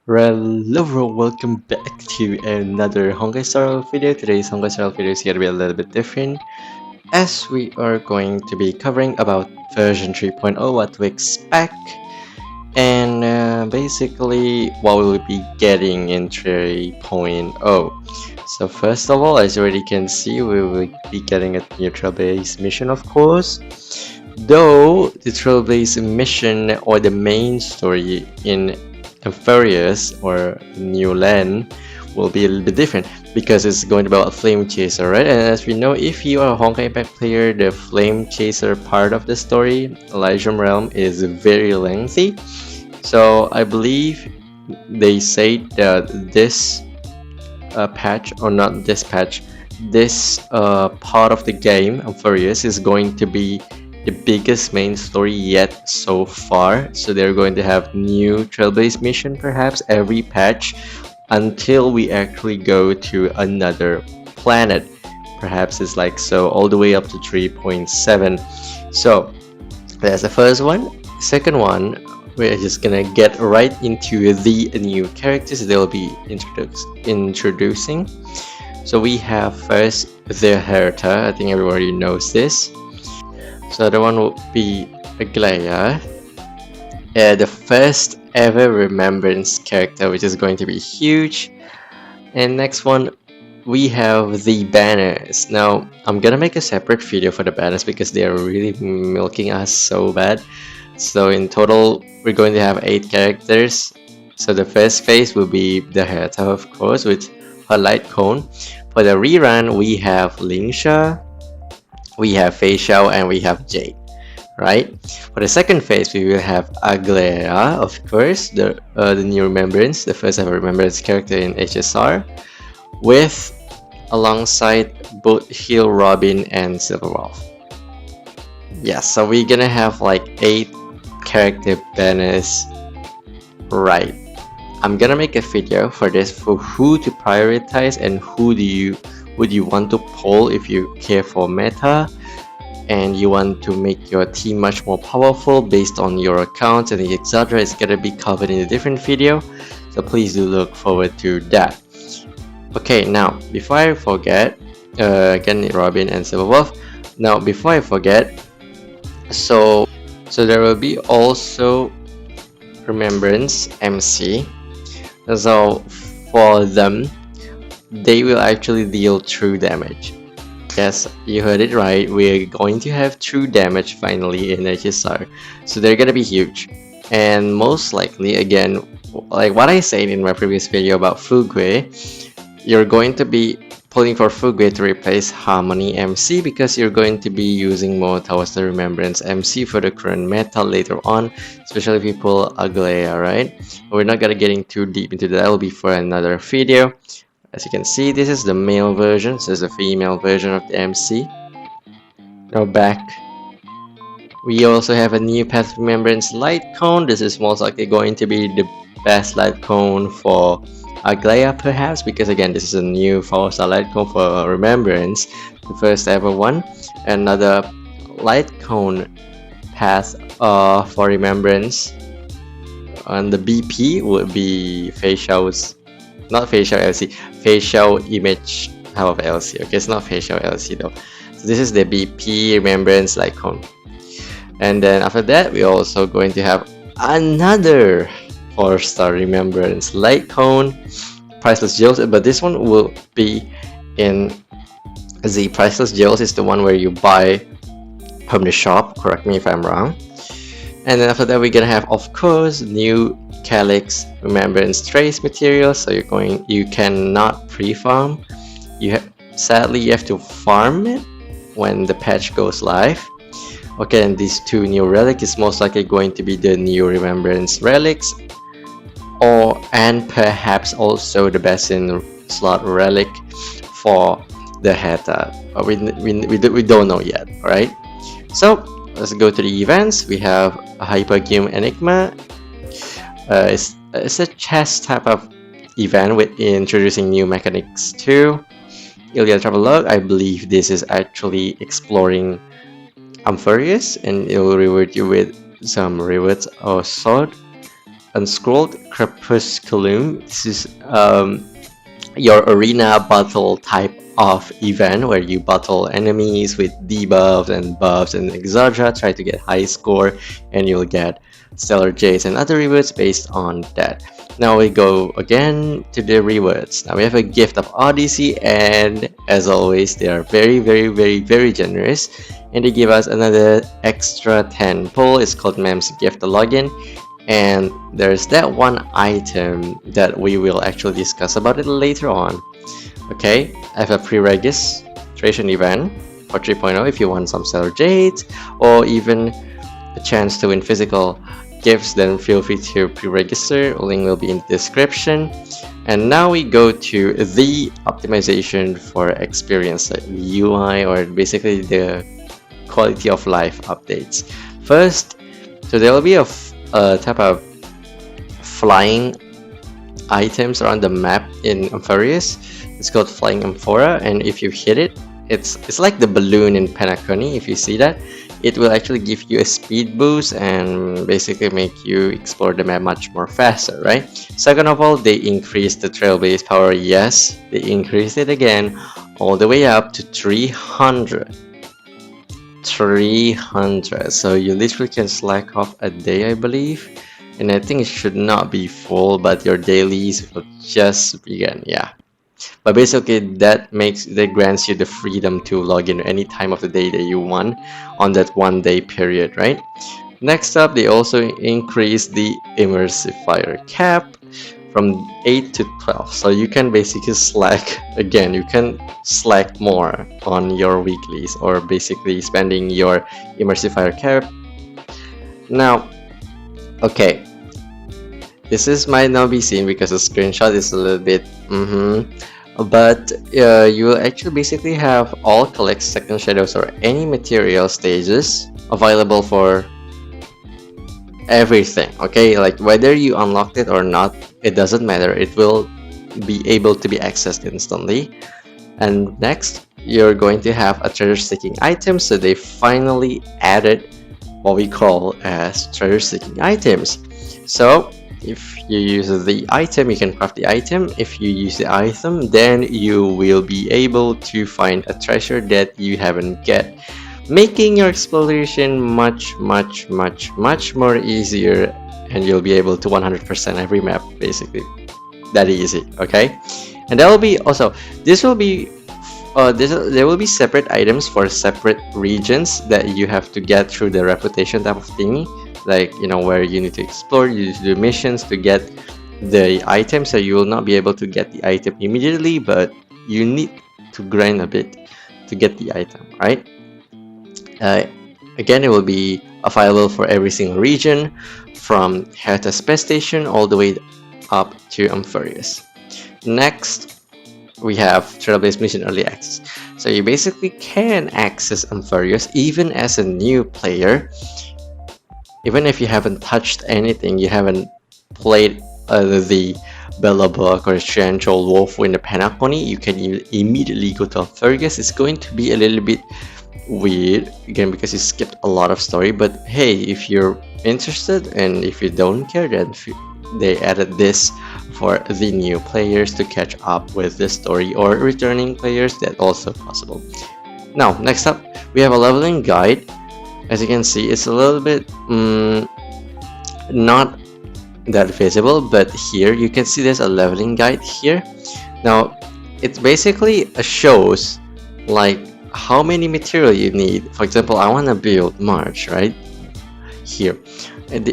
Hello, welcome back to another Honkai Star video. Today's Honkai Star video is going to be a little bit different as we are going to be covering about version 3.0, what to expect, and basically what we'll be getting in 3.0. So first of all, as you already can see, we will be getting a neutral-based mission, of course. Though the trailblaze mission or the main story in Amphibious or New Land will be a little bit different because it's going to be about Flame Chaser, right? And as we know, if you are a Honkai Impact player, the Flame Chaser part of the story, Elysium Realm, is very lengthy. So I believe they say that this patch, or not this patch, this part of the game, Amphibious, is going to be the biggest main story yet so far. So they're going to have new trailblaze mission perhaps every patch until we actually go to another planet. Perhaps it's like so all the way up to 3.7. So that's the first one. Second one, we're just gonna get right into the new characters they'll be introducing. So we have first the Herta. I think everybody knows this. So the one will be Aglaya, the first ever remembrance character, which is going to be huge. And next one, we have the banners. Now I'm gonna make a separate video for the banners because they are really milking us so bad. So in total, we're going to have 8 characters. So the first phase will be the Herta, of course, with her light cone. For the rerun, we have Lingsha, we have Fei Xiao, and we have Jade, right? For the second phase, we will have Aglera, of course, the new remembrance, the first ever remembrance character in HSR, with alongside both Heal Robin and Silverwolf. Yeah, so we're gonna have like 8 character banners, right? I'm gonna make a video for this for who to prioritize and who would you want to pull if you care for meta and you want to make your team much more powerful based on your accounts and etc. It's gonna be covered in a different video, so please do look forward to that. Okay, now before I forget, again Robin and Silverwolf. Now before I forget, so there will be also Remembrance MC. So for them, they will actually deal true damage. Yes, you heard it right, we're going to have true damage finally in HSR. So they're gonna be huge. And most likely, again, like what I said in my previous video about Fugui, you're going to be pulling for Fugui to replace Harmony MC because you're going to be using more towards the Remembrance MC for the current meta later on, especially if you pull Aglaya, right? But we're not gonna getting too deep into that, that will be for another video. As you can see, this is the male version, so this is the female version of the MC. Now back, we also have a new Path Remembrance light cone. This is most likely going to be the best light cone for Aglaya perhaps, because again this is a new 4-star light cone for Remembrance, the first ever one. Another light cone path for Remembrance on the BP would be Facial's, not Facial LC, Facial Image type of LC. Okay, it's not Facial LC though. So this is the BP Remembrance light cone. And then after that, we're also going to have another 4-star Remembrance light cone, Priceless Jewels, but this one will be in the Priceless Jewels is the one where you buy from the shop, correct me if I'm wrong. And then after that, we're gonna have, of course, new Calyx Remembrance Trace materials. So you cannot pre-farm. Sadly you have to farm it when the patch goes live. Okay, and these 2 new relics is most likely going to be the new Remembrance relics, and perhaps also the best in slot relic for the Heta. We don't know yet, alright? So let's go to the events. We have a Hypergame Enigma. It's a chess type of event with introducing new mechanics too. Ilya Travelogue, I believe this is actually exploring Amphibious, and it will reward you with some rewards or sword. Unscrolled Crepusculum. This is your arena battle type of event where you battle enemies with debuffs and buffs and etc. Try to get high score and you'll get stellar jades and other rewards based on that. Now we go again to the rewards. Now we have a gift of Odyssey, and as always they are very generous, and they give us another extra 10 pull. It's called Mem's gift login. And there's that one item that we will actually discuss about it later on. Okay, I have a pre-registration event for 3.0 if you want some stellar jades or even a chance to win physical gifts, then feel free to pre-register. Link will be in the description. And now we go to the optimization for experience, like the UI, or basically the quality of life updates. First, so there will be a type of flying items around the map in Amphoreus. It's called Flying Amphora, and if you hit it, it's like the balloon in Penacony. If you see that, it will actually give you a speed boost and basically make you explore the map much more faster, right? Second of all, they increased the trailblaze power. Yes, they increased it again all the way up to 300. So you literally can slack off a day, I believe, and I think it should not be full, but your dailies will just begin. Yeah, but basically that grants you the freedom to log in any time of the day that you want on that 1 day period, right? Next up, they also increased the immersifier cap from 8 to 12, so you can basically slack again. You can slack more on your weeklies, or basically spending your immersifier cap. Now, okay, this might not be seen because the screenshot is a little bit but you will actually basically have all collect second shadows or any material stages available for everything. Okay, like whether you unlocked it or not, it doesn't matter. It will be able to be accessed instantly. And next, you're going to have a treasure seeking item. So they finally added what we call as treasure seeking items. So if you use the item, you can craft the item. If you use the item, then you will be able to find a treasure that you haven't get, making your exploration much more easier, and you'll be able to 100% every map, basically that easy. Okay, and there will be also there will be separate items for separate regions that you have to get through the reputation type of thingy, like, you know, where you need to explore, you need to do missions to get the item. So you will not be able to get the item immediately, but you need to grind a bit to get the item, right? Again, it will be available for every single region, from Herta Space Station all the way up to Amphoreus. Next, we have Trailblaze Mission Early Access. So you basically can access Amphoreus even as a new player. Even if you haven't touched anything, you haven't played the Belobog or Triangle Wolf in the Penacony, you can immediately go to Amphoreus. It's going to be a little bit weird again because you skipped a lot of story, but hey, if you're interested and if you don't care, then they added this for the new players to catch up with the story, or returning players, that also possible. Now, next up, we have a leveling guide. As you can see, it's a little bit not that visible, but here you can see there's a leveling guide here. Now, it basically shows like how many material you need. For example, I want to build March right here, and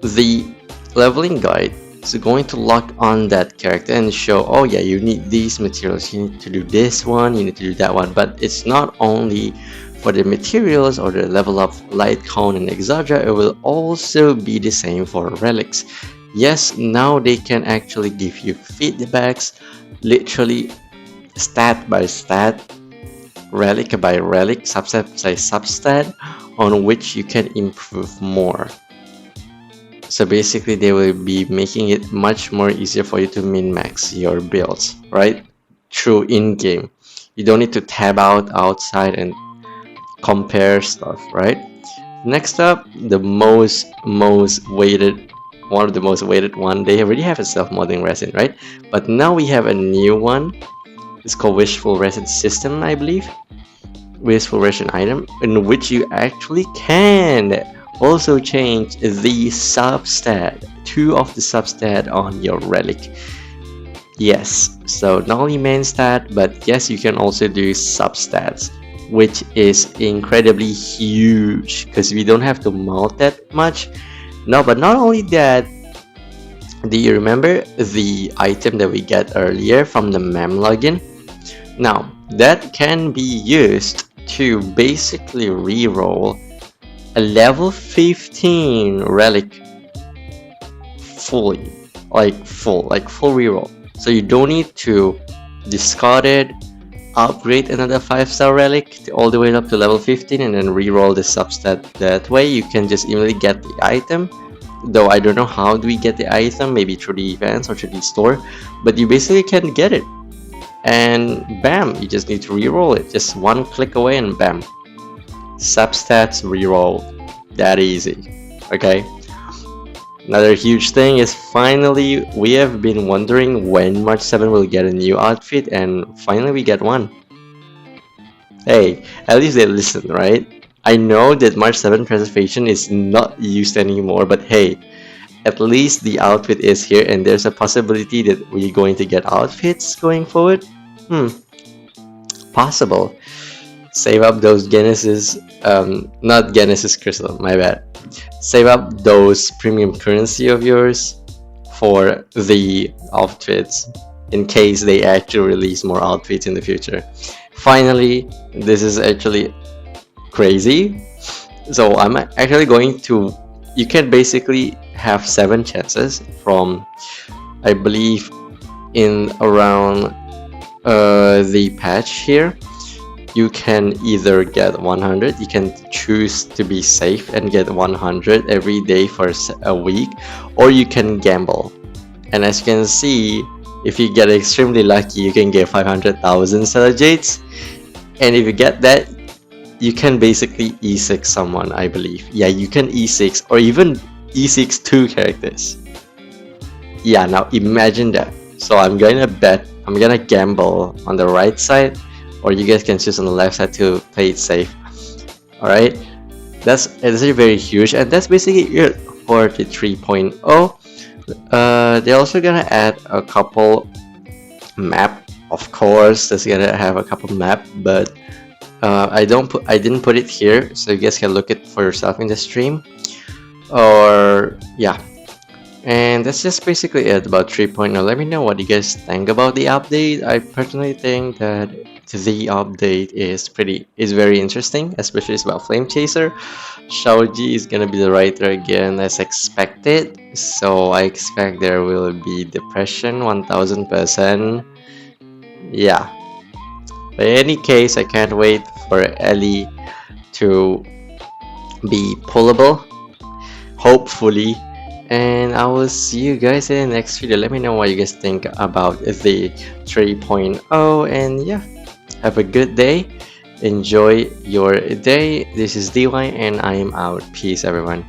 the leveling guide is going to lock on that character and show, oh yeah, you need these materials, you need to do this one, you need to do that one. But it's not only for the materials or the level up light cone and etc. It will also be the same for relics. Yes, now they can actually give you feedbacks, literally stat by stat, relic by relic, substat by substat, on which you can improve more. So basically they will be making it much more easier for you to min-max your builds, right? Through in-game. You don't need to tab out outside and compare stuff, right? Next up, the most waited one of the most weighted one. They already have a self-modding resin, right? But now we have a new one. It's called Wishful Resin System, I believe. Wishful Resin item, in which you actually can also change the substat, 2 of the substat on your relic. Yes, so not only main stat, but yes, you can also do substats, which is incredibly huge because we don't have to mount that much. No, but not only that, do you remember the item that we get earlier from the mem login? Now, that can be used to basically reroll a level 15 relic fully, like full reroll. So you don't need to discard it, upgrade another 5-star relic all the way up to level 15 and then reroll the substat. That way you can just immediately get the item. Though I don't know how do we get the item, maybe through the events or through the store, but you basically can get it. And bam, you just need to reroll it. Just one click away and bam. Substats reroll. That easy. Okay. Another huge thing is finally we have been wondering when March 7 will get a new outfit, and finally we get one. Hey, at least they listened, right? I know that March 7 preservation is not used anymore, but hey, at least the outfit is here and there's a possibility that we're going to get outfits going forward. Possible. Save up those Genesis, not Genesis crystal, my bad. Save up those premium currency of yours for the outfits in case they actually release more outfits in the future. Finally, this is actually crazy. So I'm actually going to, you can basically have 7 chances from, I believe, in around the patch here. You can either get 100, you can choose to be safe and get 100 every day for a week, or you can gamble. And as you can see, if you get extremely lucky, you can get 500,000 Stellar Jades. And if you get that, you can basically E6 someone, I believe. Yeah, you can E6 or even E6 2 characters. Yeah, now imagine that. So I'm gonna bet, I'm gonna gamble on the right side, or you guys can choose on the left side to play it safe. Alright, that's very huge, and that's basically it for the 3.0. They're also gonna add a couple map, of course. That's gonna have a couple map, but I didn't put it here, so you guys can look it for yourself in the stream. Or yeah, and that's just basically it about 3.0. Let me know what you guys think about the update. I personally think that the update is very interesting, especially about Flame Chaser. Shaoji is gonna be the writer again as expected, so I expect there will be depression 1000%. Yeah, but in any case, I can't wait for Ellie to be pullable, hopefully. And I will see you guys in the next video. Let me know what you guys think about the 3.0, and yeah, have a good day. Enjoy your day. This is DY and I am out. Peace, everyone.